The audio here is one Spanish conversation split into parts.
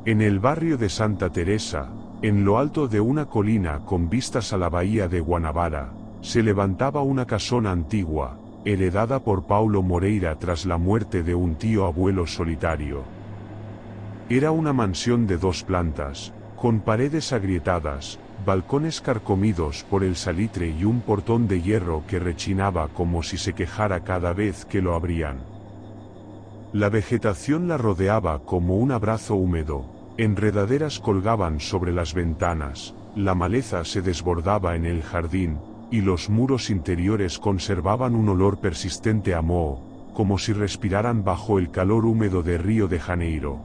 En el barrio de Santa Teresa, en lo alto de una colina con vistas a la bahía de Guanabara, se levantaba una casona antigua, heredada por Paulo Moreira tras la muerte de un tío abuelo solitario. Era una mansión de 2 plantas, con paredes agrietadas, balcones carcomidos por el salitre y un portón de hierro que rechinaba como si se quejara cada vez que lo abrían. La vegetación la rodeaba como un abrazo húmedo, enredaderas colgaban sobre las ventanas, la maleza se desbordaba en el jardín, y los muros interiores conservaban un olor persistente a moho, como si respiraran bajo el calor húmedo de Río de Janeiro.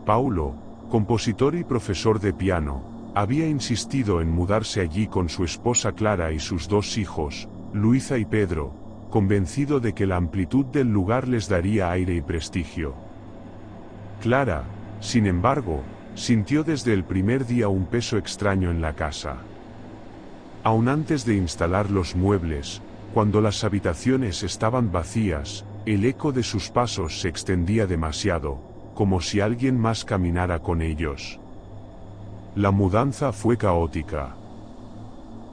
Paulo, compositor y profesor de piano, había insistido en mudarse allí con su esposa Clara y sus 2 hijos, Luisa y Pedro, convencido de que la amplitud del lugar les daría aire y prestigio. Clara, sin embargo, sintió desde el primer día un peso extraño en la casa. Aún antes de instalar los muebles, cuando las habitaciones estaban vacías, el eco de sus pasos se extendía demasiado, como si alguien más caminara con ellos. La mudanza fue caótica.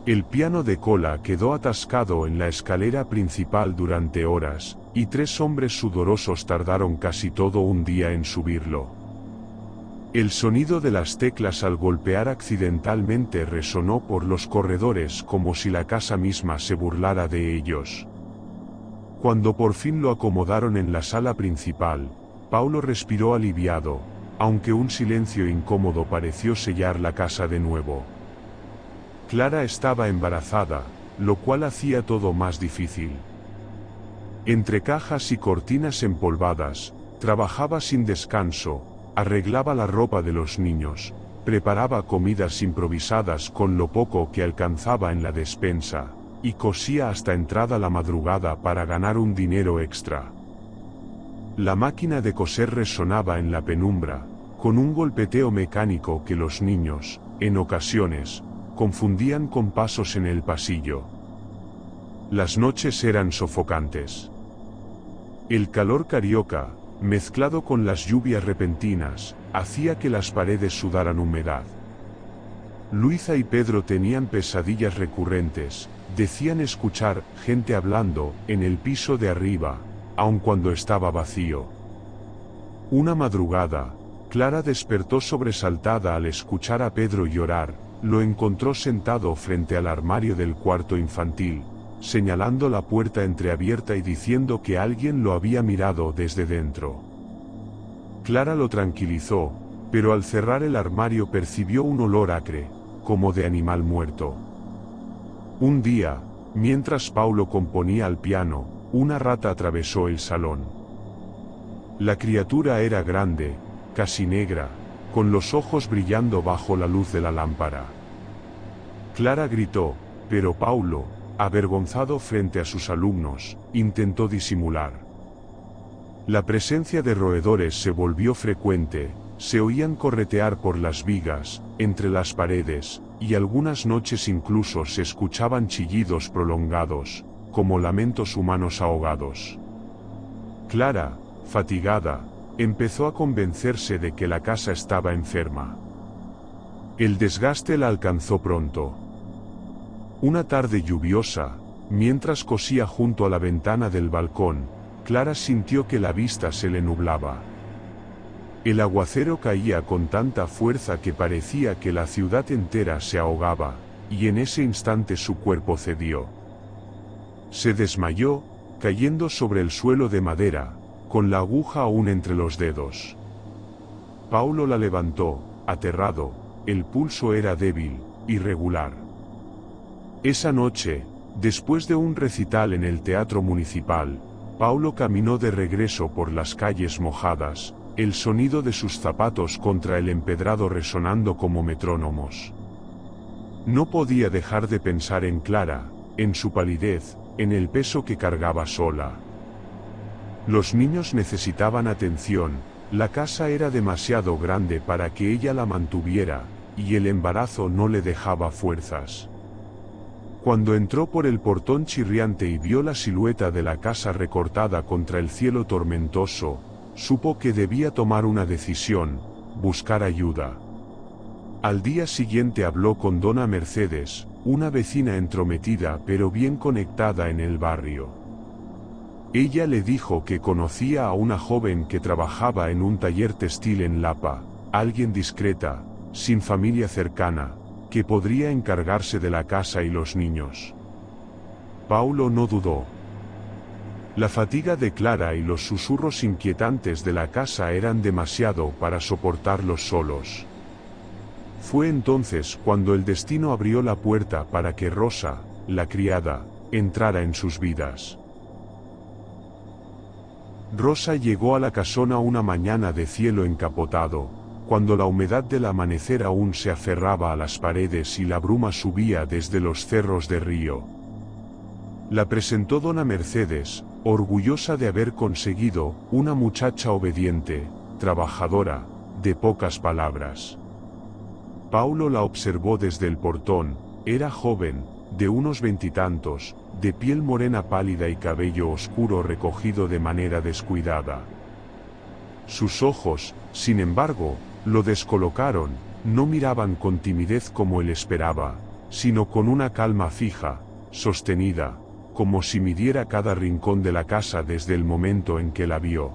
El piano de cola quedó atascado en la escalera principal durante horas, y 3 hombres sudorosos tardaron casi todo un día en subirlo. El sonido de las teclas al golpear accidentalmente resonó por los corredores como si la casa misma se burlara de ellos. Cuando por fin lo acomodaron en la sala principal, Paulo respiró aliviado, aunque un silencio incómodo pareció sellar la casa de nuevo. Clara estaba embarazada, lo cual hacía todo más difícil. Entre cajas y cortinas empolvadas, trabajaba sin descanso, arreglaba la ropa de los niños, preparaba comidas improvisadas con lo poco que alcanzaba en la despensa, y cosía hasta entrada la madrugada para ganar un dinero extra. La máquina de coser resonaba en la penumbra, con un golpeteo mecánico que los niños, en ocasiones, confundían con pasos en el pasillo. Las noches eran sofocantes. El calor carioca, mezclado con las lluvias repentinas, hacía que las paredes sudaran humedad. Luisa y Pedro tenían pesadillas recurrentes, decían escuchar gente hablando en el piso de arriba, aun cuando estaba vacío. Una madrugada, Clara despertó sobresaltada al escuchar a Pedro llorar, lo encontró sentado frente al armario del cuarto infantil, señalando la puerta entreabierta y diciendo que alguien lo había mirado desde dentro. Clara lo tranquilizó, pero al cerrar el armario percibió un olor acre, como de animal muerto. Un día, mientras Paulo componía al piano, una rata atravesó el salón. La criatura era grande, casi negra, con los ojos brillando bajo la luz de la lámpara. Clara gritó, pero Paulo, avergonzado frente a sus alumnos, intentó disimular. La presencia de roedores se volvió frecuente, se oían corretear por las vigas, entre las paredes, y algunas noches incluso se escuchaban chillidos prolongados, como lamentos humanos ahogados. Clara, fatigada, empezó a convencerse de que la casa estaba enferma. El desgaste la alcanzó pronto. Una tarde lluviosa, mientras cosía junto a la ventana del balcón, Clara sintió que la vista se le nublaba. El aguacero caía con tanta fuerza que parecía que la ciudad entera se ahogaba, y en ese instante su cuerpo cedió. Se desmayó, cayendo sobre el suelo de madera, con la aguja aún entre los dedos. Paulo la levantó, aterrado, el pulso era débil, irregular. Esa noche, después de un recital en el Teatro Municipal, Paulo caminó de regreso por las calles mojadas, el sonido de sus zapatos contra el empedrado resonando como metrónomos. No podía dejar de pensar en Clara, en su palidez, en el peso que cargaba sola. Los niños necesitaban atención, la casa era demasiado grande para que ella la mantuviera, y el embarazo no le dejaba fuerzas. Cuando entró por el portón chirriante y vio la silueta de la casa recortada contra el cielo tormentoso, supo que debía tomar una decisión, buscar ayuda. Al día siguiente habló con Dona Mercedes, una vecina entrometida pero bien conectada en el barrio. Ella le dijo que conocía a una joven que trabajaba en un taller textil en Lapa, alguien discreta, sin familia cercana, que podría encargarse de la casa y los niños. Paulo no dudó. La fatiga de Clara y los susurros inquietantes de la casa eran demasiado para soportarlos solos. Fue entonces cuando el destino abrió la puerta para que Rosa, la criada, entrara en sus vidas. Rosa llegó a la casona una mañana de cielo encapotado, cuando la humedad del amanecer aún se aferraba a las paredes y la bruma subía desde los cerros de Río. La presentó Dona Mercedes, orgullosa de haber conseguido una muchacha obediente, trabajadora, de pocas palabras. Paulo la observó desde el portón. Era joven, de unos veintitantos, de piel morena pálida y cabello oscuro recogido de manera descuidada. Sus ojos, sin embargo, lo descolocaron, no miraban con timidez como él esperaba, sino con una calma fija, sostenida, como si midiera cada rincón de la casa desde el momento en que la vio.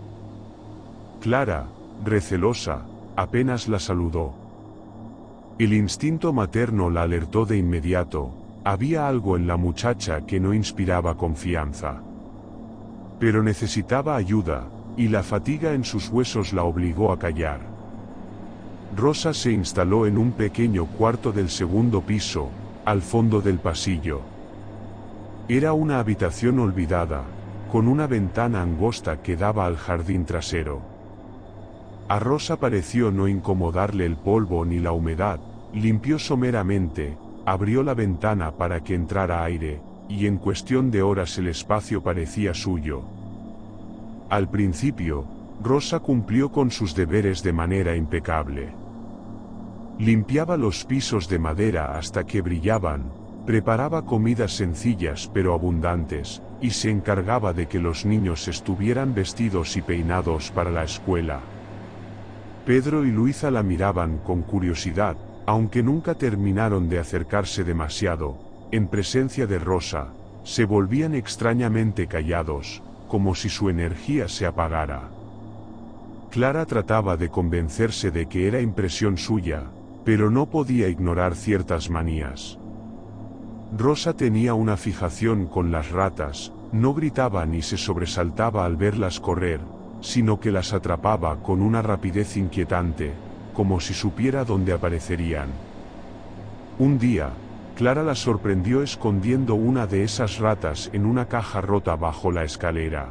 Clara, recelosa, apenas la saludó. El instinto materno la alertó de inmediato. Había algo en la muchacha que no inspiraba confianza. Pero necesitaba ayuda, y la fatiga en sus huesos la obligó a callar. Rosa se instaló en un pequeño cuarto del segundo piso, al fondo del pasillo. Era una habitación olvidada, con una ventana angosta que daba al jardín trasero. A Rosa pareció no incomodarle el polvo ni la humedad, limpió someramente, abrió la ventana para que entrara aire, y en cuestión de horas el espacio parecía suyo. Al principio, Rosa cumplió con sus deberes de manera impecable. Limpiaba los pisos de madera hasta que brillaban, preparaba comidas sencillas pero abundantes, y se encargaba de que los niños estuvieran vestidos y peinados para la escuela. Pedro y Luisa la miraban con curiosidad, aunque nunca terminaron de acercarse demasiado. En presencia de Rosa, se volvían extrañamente callados, como si su energía se apagara. Clara trataba de convencerse de que era impresión suya, pero no podía ignorar ciertas manías. Rosa tenía una fijación con las ratas, no gritaba ni se sobresaltaba al verlas correr, sino que las atrapaba con una rapidez inquietante, como si supiera dónde aparecerían. Un día, Clara la sorprendió escondiendo una de esas ratas en una caja rota bajo la escalera.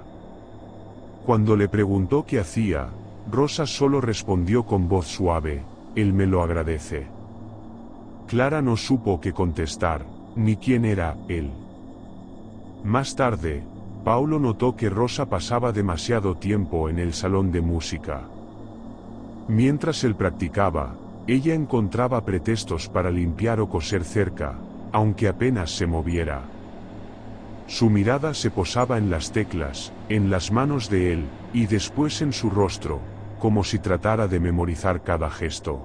Cuando le preguntó qué hacía, Rosa solo respondió con voz suave: «Él me lo agradece». Clara no supo qué contestar, ni quién era él. Más tarde, Paulo notó que Rosa pasaba demasiado tiempo en el salón de música. Mientras él practicaba, ella encontraba pretextos para limpiar o coser cerca, aunque apenas se moviera. Su mirada se posaba en las teclas, en las manos de él, y después en su rostro, como si tratara de memorizar cada gesto.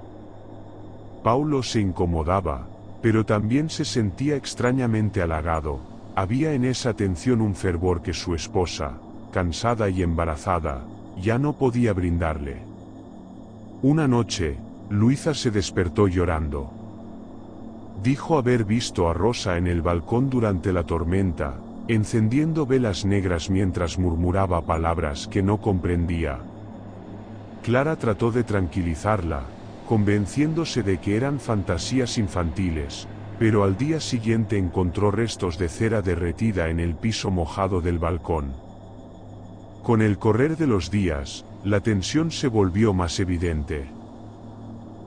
Paulo se incomodaba, pero también se sentía extrañamente halagado. Había en esa atención un fervor que su esposa, cansada y embarazada, ya no podía brindarle. Una noche, Luisa se despertó llorando. Dijo haber visto a Rosa en el balcón durante la tormenta, encendiendo velas negras mientras murmuraba palabras que no comprendía. Clara trató de tranquilizarla, convenciéndose de que eran fantasías infantiles, pero al día siguiente encontró restos de cera derretida en el piso mojado del balcón. Con el correr de los días, la tensión se volvió más evidente.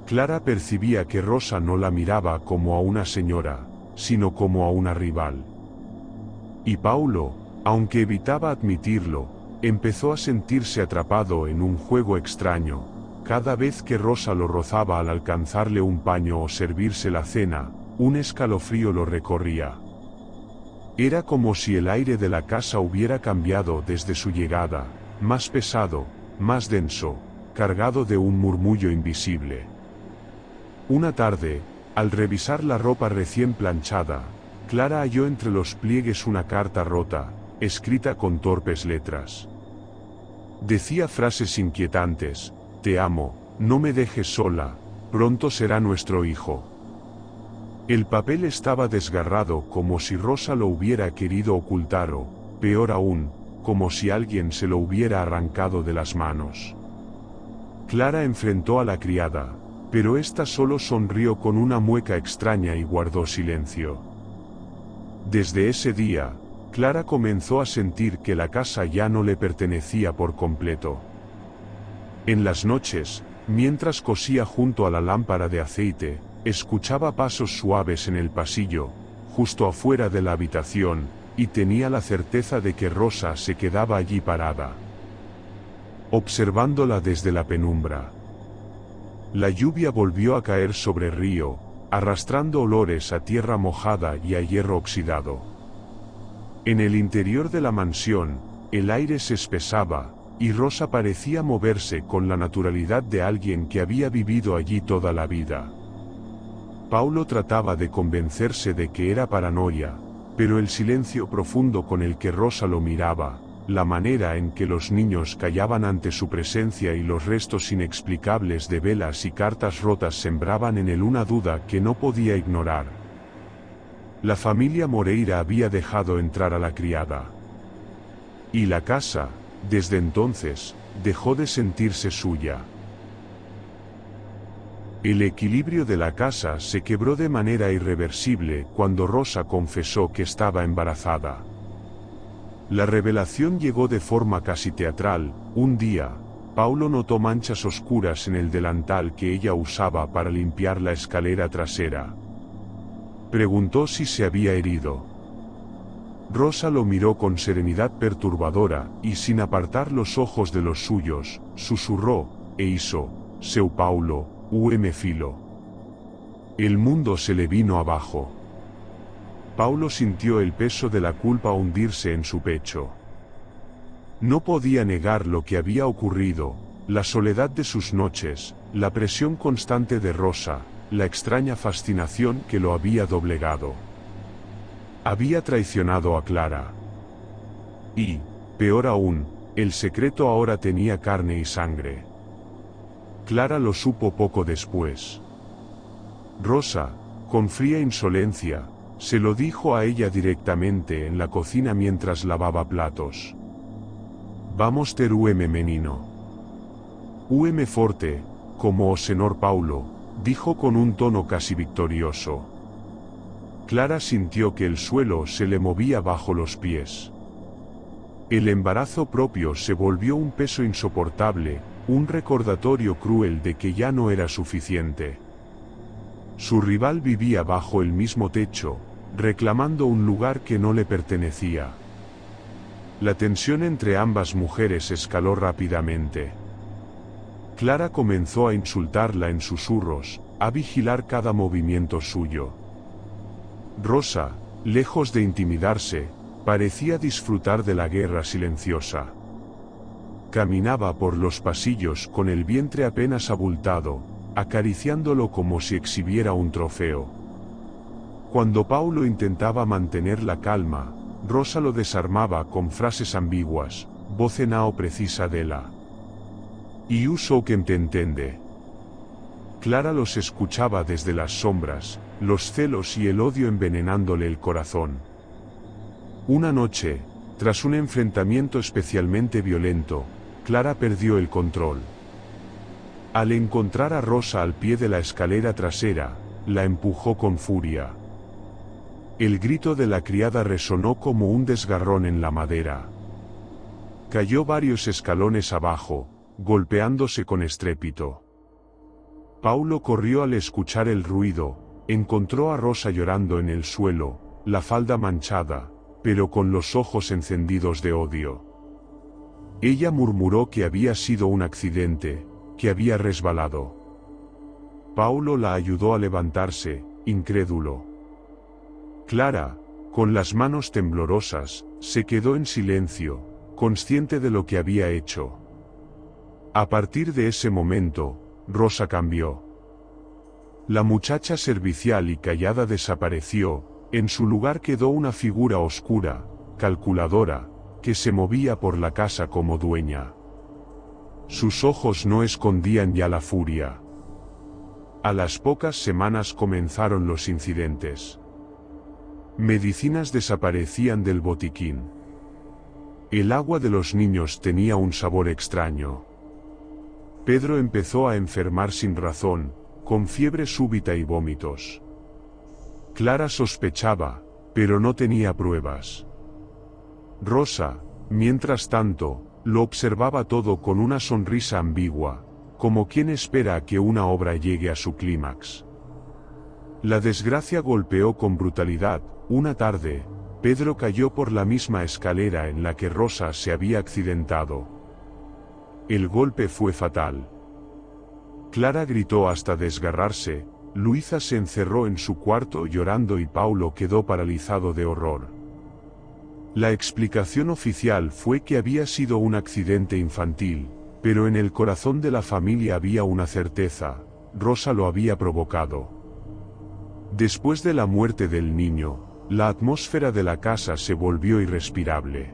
Clara percibía que Rosa no la miraba como a una señora, sino como a una rival. Y Paulo, aunque evitaba admitirlo, empezó a sentirse atrapado en un juego extraño. Cada vez que Rosa lo rozaba al alcanzarle un paño o servirse la cena, un escalofrío lo recorría. Era como si el aire de la casa hubiera cambiado desde su llegada, más pesado, más denso, cargado de un murmullo invisible. Una tarde, al revisar la ropa recién planchada, Clara halló entre los pliegues una carta rota, escrita con torpes letras. Decía frases inquietantes: «Te amo, no me dejes sola, pronto será nuestro hijo». El papel estaba desgarrado como si Rosa lo hubiera querido ocultar o, peor aún, como si alguien se lo hubiera arrancado de las manos. Clara enfrentó a la criada, pero ésta solo sonrió con una mueca extraña y guardó silencio. Desde ese día, Clara comenzó a sentir que la casa ya no le pertenecía por completo. En las noches, mientras cosía junto a la lámpara de aceite, escuchaba pasos suaves en el pasillo, justo afuera de la habitación, y tenía la certeza de que Rosa se quedaba allí parada, observándola desde la penumbra. La lluvia volvió a caer sobre el río, arrastrando olores a tierra mojada y a hierro oxidado. En el interior de la mansión, el aire se espesaba, y Rosa parecía moverse con la naturalidad de alguien que había vivido allí toda la vida. Paulo trataba de convencerse de que era paranoia, pero el silencio profundo con el que Rosa lo miraba, la manera en que los niños callaban ante su presencia y los restos inexplicables de velas y cartas rotas sembraban en él una duda que no podía ignorar. La familia Moreira había dejado entrar a la criada. Y la casa, desde entonces, dejó de sentirse suya. El equilibrio de la casa se quebró de manera irreversible cuando Rosa confesó que estaba embarazada. La revelación llegó de forma casi teatral. Un día, Paulo notó manchas oscuras en el delantal que ella usaba para limpiar la escalera trasera. Preguntó si se había herido. Rosa lo miró con serenidad perturbadora, y sin apartar los ojos de los suyos, susurró: «E iso, seu Paulo, me filo». El mundo se le vino abajo. Paulo sintió el peso de la culpa hundirse en su pecho. No podía negar lo que había ocurrido, la soledad de sus noches, la presión constante de Rosa, la extraña fascinación que lo había doblegado. Había traicionado a Clara. Y, peor aún, el secreto ahora tenía carne y sangre. Clara lo supo poco después. Rosa, con fría insolencia, se lo dijo a ella directamente en la cocina mientras lavaba platos. «Vamos ter menino. Forte, como o senor Paulo», dijo con un tono casi victorioso. Clara sintió que el suelo se le movía bajo los pies. El embarazo propio se volvió un peso insoportable, un recordatorio cruel de que ya no era suficiente. Su rival vivía bajo el mismo techo, reclamando un lugar que no le pertenecía. La tensión entre ambas mujeres escaló rápidamente. Clara comenzó a insultarla en susurros, a vigilar cada movimiento suyo. Rosa, lejos de intimidarse, parecía disfrutar de la guerra silenciosa. Caminaba por los pasillos con el vientre apenas abultado, acariciándolo como si exhibiera un trofeo. Cuando Paulo intentaba mantener la calma, Rosa lo desarmaba con frases ambiguas: «Voce não precisa dela. Y uso que te entiende». Clara los escuchaba desde las sombras, los celos y el odio envenenándole el corazón. Una noche, tras un enfrentamiento especialmente violento, Clara perdió el control. Al encontrar a Rosa al pie de la escalera trasera, la empujó con furia. El grito de la criada resonó como un desgarrón en la madera. Cayó varios escalones abajo, golpeándose con estrépito. Paulo corrió al escuchar el ruido, encontró a Rosa llorando en el suelo, la falda manchada, pero con los ojos encendidos de odio. Ella murmuró que había sido un accidente, que había resbalado. Paulo la ayudó a levantarse, incrédulo. Clara, con las manos temblorosas, se quedó en silencio, consciente de lo que había hecho. A partir de ese momento, Rosa cambió. La muchacha servicial y callada desapareció, en su lugar quedó una figura oscura, calculadora, que se movía por la casa como dueña. Sus ojos no escondían ya la furia. A las pocas semanas comenzaron los incidentes. Medicinas desaparecían del botiquín. El agua de los niños tenía un sabor extraño. Pedro empezó a enfermar sin razón, con fiebre súbita y vómitos. Clara sospechaba, pero no tenía pruebas. Rosa, mientras tanto, lo observaba todo con una sonrisa ambigua, como quien espera a que una obra llegue a su clímax. La desgracia golpeó con brutalidad. Una tarde, Pedro cayó por la misma escalera en la que Rosa se había accidentado. El golpe fue fatal. Clara gritó hasta desgarrarse, Luisa se encerró en su cuarto llorando y Paulo quedó paralizado de horror. La explicación oficial fue que había sido un accidente infantil, pero en el corazón de la familia había una certeza: Rosa lo había provocado. Después de la muerte del niño, la atmósfera de la casa se volvió irrespirable.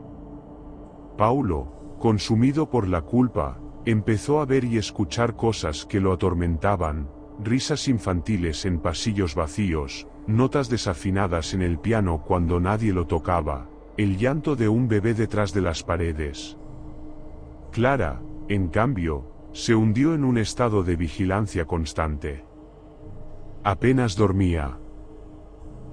Paulo, consumido por la culpa, empezó a ver y escuchar cosas que lo atormentaban: risas infantiles en pasillos vacíos, notas desafinadas en el piano cuando nadie lo tocaba, el llanto de un bebé detrás de las paredes. Clara, en cambio, se hundió en un estado de vigilancia constante. Apenas dormía.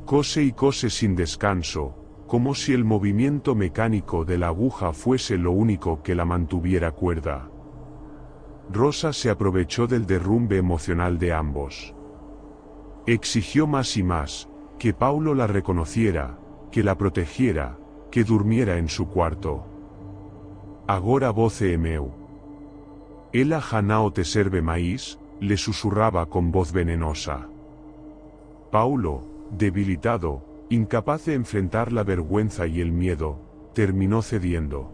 Cose y cose sin descanso, como si el movimiento mecánico de la aguja fuese lo único que la mantuviera cuerda. Rosa se aprovechó del derrumbe emocional de ambos. Exigió más y más, que Paulo la reconociera, que la protegiera, que durmiera en su cuarto. Agora voce meu. Ela janao te serve maíz, le susurraba con voz venenosa. Paulo, debilitado, incapaz de enfrentar la vergüenza y el miedo, terminó cediendo.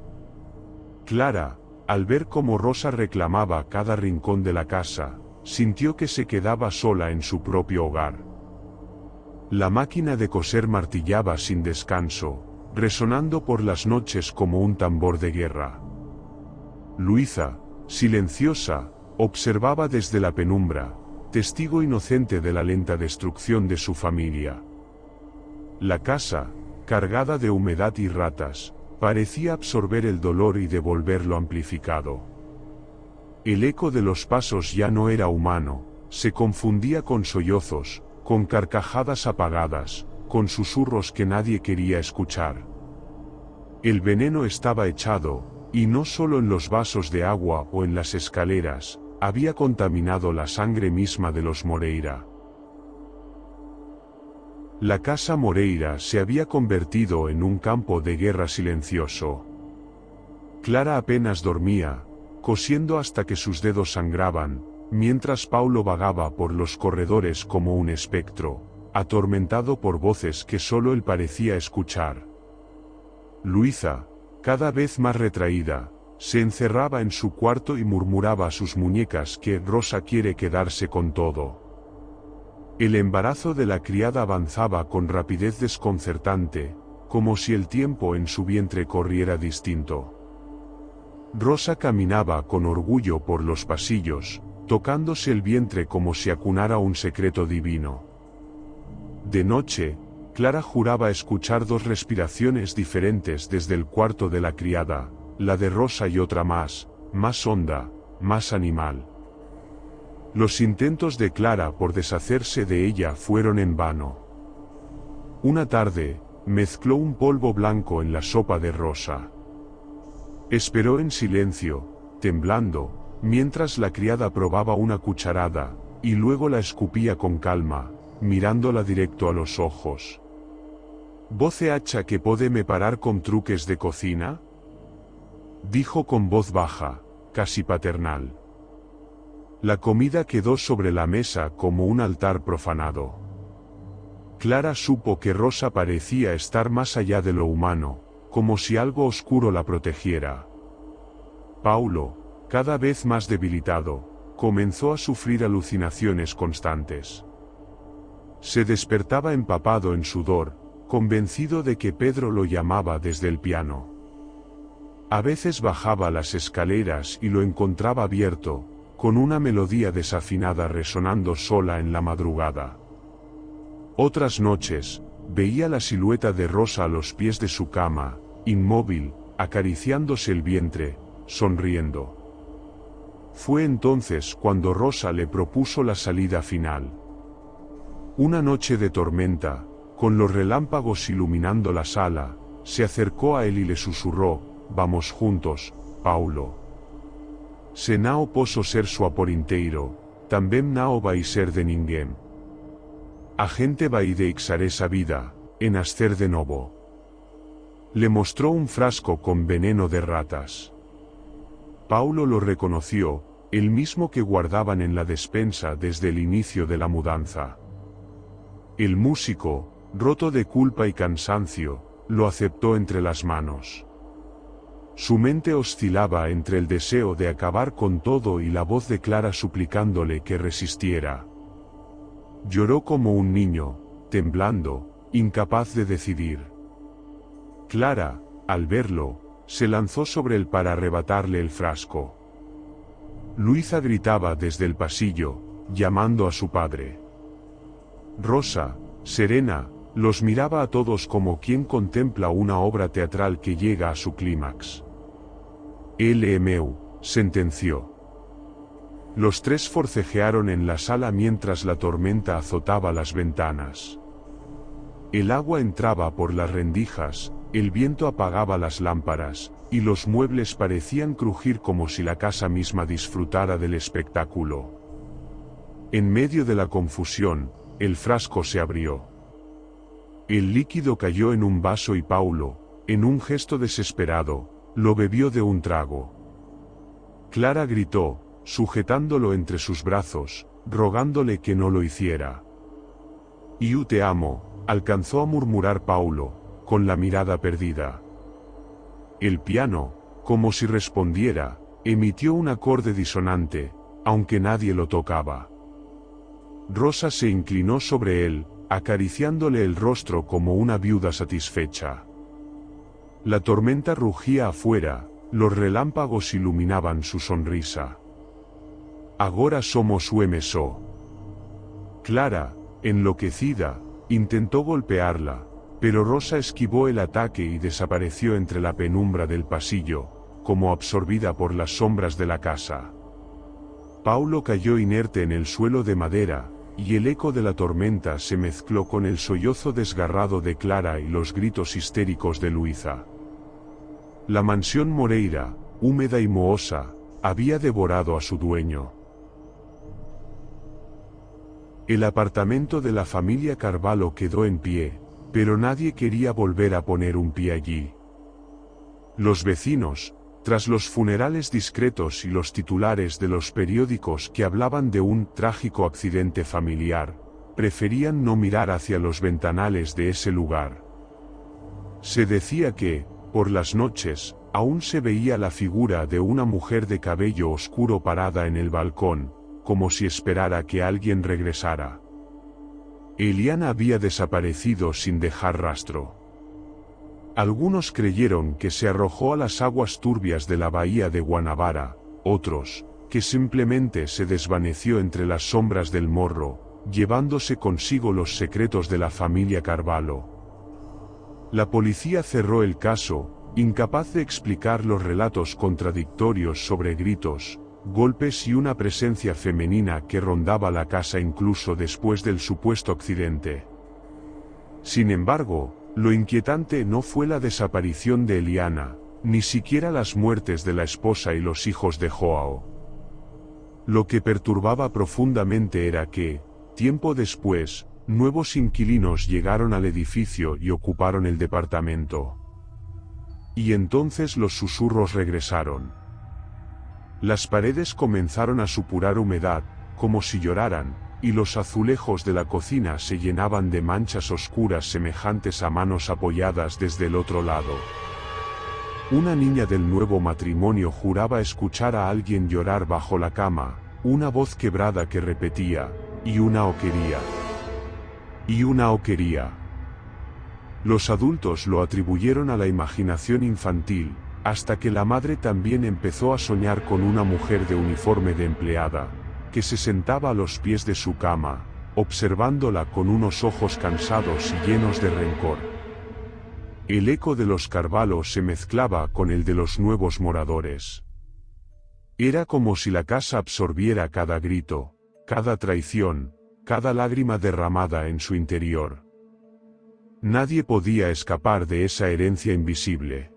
Clara, al ver cómo Rosa reclamaba cada rincón de la casa, sintió que se quedaba sola en su propio hogar. La máquina de coser martillaba sin descanso, resonando por las noches como un tambor de guerra. Luisa, silenciosa, observaba desde la penumbra, testigo inocente de la lenta destrucción de su familia. La casa, cargada de humedad y ratas, parecía absorber el dolor y devolverlo amplificado. El eco de los pasos ya no era humano, se confundía con sollozos, con carcajadas apagadas, con susurros que nadie quería escuchar. El veneno estaba echado, y no solo en los vasos de agua o en las escaleras, había contaminado la sangre misma de los Moreira. La casa Moreira se había convertido en un campo de guerra silencioso. Clara apenas dormía, cosiendo hasta que sus dedos sangraban, mientras Paulo vagaba por los corredores como un espectro, atormentado por voces que solo él parecía escuchar. Luisa, cada vez más retraída, se encerraba en su cuarto y murmuraba a sus muñecas que Rosa quiere quedarse con todo. El embarazo de la criada avanzaba con rapidez desconcertante, como si el tiempo en su vientre corriera distinto. Rosa caminaba con orgullo por los pasillos, tocándose el vientre como si acunara un secreto divino. De noche, Clara juraba escuchar dos respiraciones diferentes desde el cuarto de la criada, la de Rosa y otra más honda, más animal. Los intentos de Clara por deshacerse de ella fueron en vano. Una tarde, mezcló un polvo blanco en la sopa de Rosa. Esperó en silencio, temblando, mientras la criada probaba una cucharada, y luego la escupía con calma, mirándola directo a los ojos. «¿Voce hacha que pode me parar con truques de cocina?», dijo con voz baja, casi paternal. La comida quedó sobre la mesa como un altar profanado. Clara supo que Rosa parecía estar más allá de lo humano, como si algo oscuro la protegiera. Paulo, Cada vez más debilitado, comenzó a sufrir alucinaciones constantes. Se despertaba empapado en sudor, convencido de que Pedro lo llamaba desde el piano. A veces bajaba las escaleras y lo encontraba abierto, con una melodía desafinada resonando sola en la madrugada. Otras noches, veía la silueta de Rosa a los pies de su cama, inmóvil, acariciándose el vientre, sonriendo. Fue entonces cuando Rosa le propuso la salida final. Una noche de tormenta, con los relámpagos iluminando la sala, se acercó a él y le susurró: «Vamos juntos, Paulo. Se não posso ser sua por inteiro, também não vai ser de ninguém. A gente vai deixar esa vida, e nascer de novo». Le mostró un frasco con veneno de ratas. Paulo lo reconoció, el mismo que guardaban en la despensa desde el inicio de la mudanza. El músico, roto de culpa y cansancio, lo aceptó entre las manos. Su mente oscilaba entre el deseo de acabar con todo y la voz de Clara suplicándole que resistiera. Lloró como un niño, temblando, incapaz de decidir. Clara, al verlo, se lanzó sobre él para arrebatarle el frasco. Luisa gritaba desde el pasillo, llamando a su padre. Rosa, serena, los miraba a todos como quien contempla una obra teatral que llega a su clímax. «LMU», sentenció. Los tres forcejearon en la sala mientras la tormenta azotaba las ventanas. El agua entraba por las rendijas, el viento apagaba las lámparas, y los muebles parecían crujir como si la casa misma disfrutara del espectáculo. En medio de la confusión, el frasco se abrió. El líquido cayó en un vaso y Paulo, en un gesto desesperado, lo bebió de un trago. Clara gritó, sujetándolo entre sus brazos, rogándole que no lo hiciera. «Yo te amo», alcanzó a murmurar Paulo, con la mirada perdida. El piano, como si respondiera, emitió un acorde disonante, aunque nadie lo tocaba. Rosa se inclinó sobre él, acariciándole el rostro como una viuda satisfecha. La tormenta rugía afuera, los relámpagos iluminaban su sonrisa. «Agora somos UMSO». Clara, enloquecida, intentó golpearla, pero Rosa esquivó el ataque y desapareció entre la penumbra del pasillo, como absorbida por las sombras de la casa. Paulo cayó inerte en el suelo de madera, y el eco de la tormenta se mezcló con el sollozo desgarrado de Clara y los gritos histéricos de Luisa. La mansión Moreira, húmeda y mohosa, había devorado a su dueño. El apartamento de la familia Carvalho quedó en pie, pero nadie quería volver a poner un pie allí. Los vecinos, tras los funerales discretos y los titulares de los periódicos que hablaban de un trágico accidente familiar, preferían no mirar hacia los ventanales de ese lugar. Se decía que, por las noches, aún se veía la figura de una mujer de cabello oscuro parada en el balcón, como si esperara que alguien regresara. Eliana había desaparecido sin dejar rastro. Algunos creyeron que se arrojó a las aguas turbias de la bahía de Guanabara, otros, que simplemente se desvaneció entre las sombras del Morro, llevándose consigo los secretos de la familia Carvalho. La policía cerró el caso, incapaz de explicar los relatos contradictorios sobre gritos, golpes y una presencia femenina que rondaba la casa incluso después del supuesto accidente. Sin embargo, lo inquietante no fue la desaparición de Eliana, ni siquiera las muertes de la esposa y los hijos de Joao. Lo que perturbaba profundamente era que, tiempo después, nuevos inquilinos llegaron al edificio y ocuparon el departamento. Y entonces los susurros regresaron. Las paredes comenzaron a supurar humedad, como si lloraran, y los azulejos de la cocina se llenaban de manchas oscuras semejantes a manos apoyadas desde el otro lado. Una niña del nuevo matrimonio juraba escuchar a alguien llorar bajo la cama, una voz quebrada que repetía, y una o quería. Y una o quería. Los adultos lo atribuyeron a la imaginación infantil, hasta que la madre también empezó a soñar con una mujer de uniforme de empleada, que se sentaba a los pies de su cama, observándola con unos ojos cansados y llenos de rencor. El eco de los Carvalho se mezclaba con el de los nuevos moradores. Era como si la casa absorbiera cada grito, cada traición, cada lágrima derramada en su interior. Nadie podía escapar de esa herencia invisible.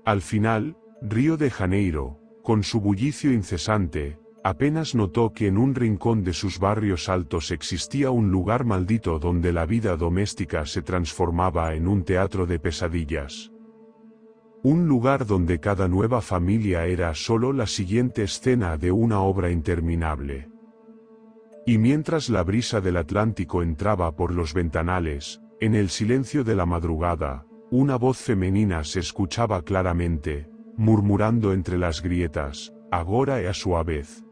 Al final, Río de Janeiro, con su bullicio incesante, apenas notó que en un rincón de sus barrios altos existía un lugar maldito donde la vida doméstica se transformaba en un teatro de pesadillas. Un lugar donde cada nueva familia era solo la siguiente escena de una obra interminable. Y mientras la brisa del Atlántico entraba por los ventanales, en el silencio de la madrugada, una voz femenina se escuchaba claramente, murmurando entre las grietas, agora é a súa vez.